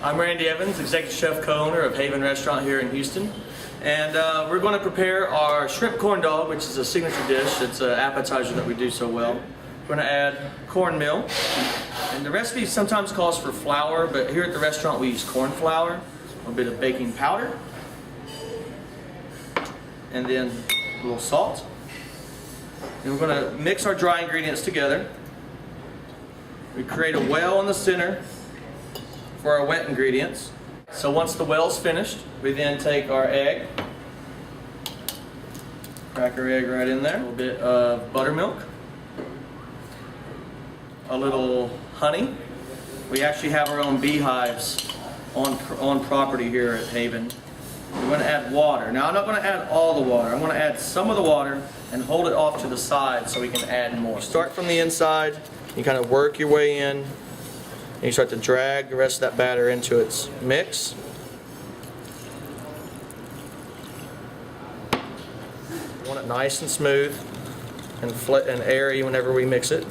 I'm Randy Evans, Executive Chef Co-owner of Haven Restaurant here in Houston. And we're going to prepare our shrimp corn dog, which is a signature dish. It's an appetizer that we do so well. We're going to add cornmeal. And the recipe sometimes calls for flour, but here at the restaurant we use corn flour, a little bit of baking powder, and then a little salt. And we're going to mix our dry ingredients together. We create a well in the center for our wet ingredients. So once the well's finished, we then take our egg, crack our egg right in there, a little bit of buttermilk, a little honey. We actually have our own beehives on property here at Haven. We're going to add water. Now I'm not going to add all the water. I'm going to add some of the water and hold it off to the side so we can add more. Start from the inside, you kind of work your way in, and you start to drag the rest of that batter into its mix. You want it nice and smooth and airy whenever we mix it.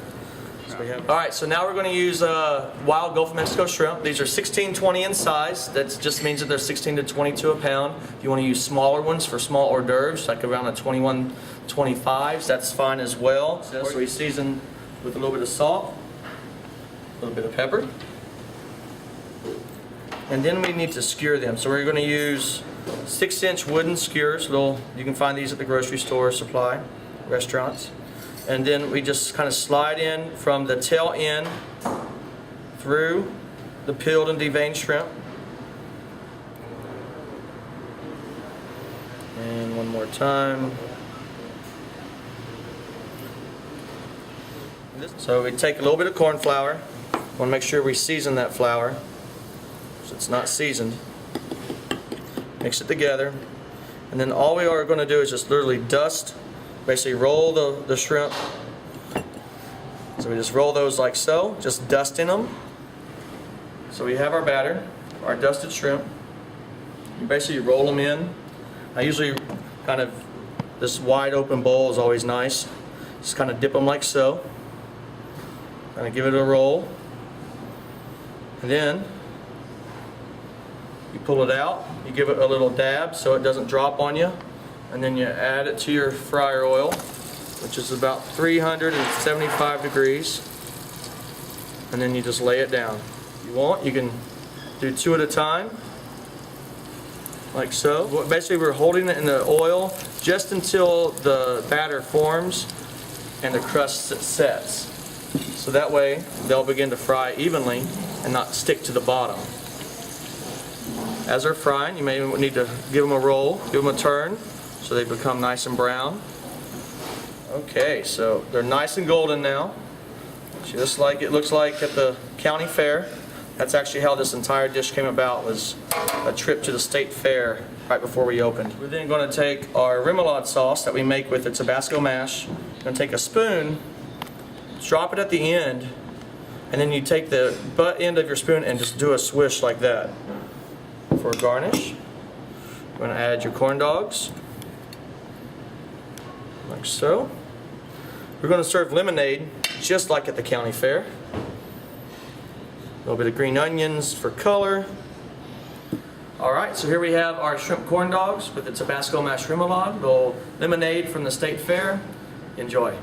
Alright, so now we're going to use wild Gulf of Mexico shrimp. These are 16-20 in size. That just means that they're 16 to 22 a pound. If you want to use smaller ones for small hors d'oeuvres, like around a 21, 25s, that's fine as well. So we season with a little bit of salt, a little bit of pepper, and then we need to skewer them. So we're going to use 6-inch wooden skewers. You can find these at the grocery store, supply, restaurants. And then we just kind of slide in from the tail end through the peeled and deveined shrimp. And one more time. So we take a little bit of corn flour. Want to make sure we season that flour, so it's not seasoned. Mix it together, and then all we are going to do is just literally dust. Basically roll the shrimp. So we just roll those like so, just dusting them. So we have our batter, our dusted shrimp. You basically roll them in. I usually kind of, this wide open bowl is always nice. Just kind of dip them like so. Kind of give it a roll. And then you pull it out, you give it a little dab so it doesn't drop on you. And then you add it to your fryer oil, which is about 375 degrees, and then you just lay it down. If you want, you can do 2 at a time, like so. Basically we're holding it in the oil just until the batter forms and the crust sets. So that way they'll begin to fry evenly and not stick to the bottom. As they're frying, you may need to give them a roll, give them a turn, so they become nice and brown. Okay, so they're nice and golden now, just like it looks like at the county fair. That's actually how this entire dish came about, was a trip to the state fair right before we opened. We're then going to take our remoulade sauce that we make with the Tabasco mash. We're going to take a spoon, drop it at the end, and then you take the butt end of your spoon and just do a swish like that. For a garnish, you're going to add your corn dogs. Like so. We're going to serve lemonade just like at the county fair. A little bit of green onions for color. Alright, so here we have our shrimp corn dogs with the Tabasco mashed remoulade, a little lemonade from the state fair. Enjoy.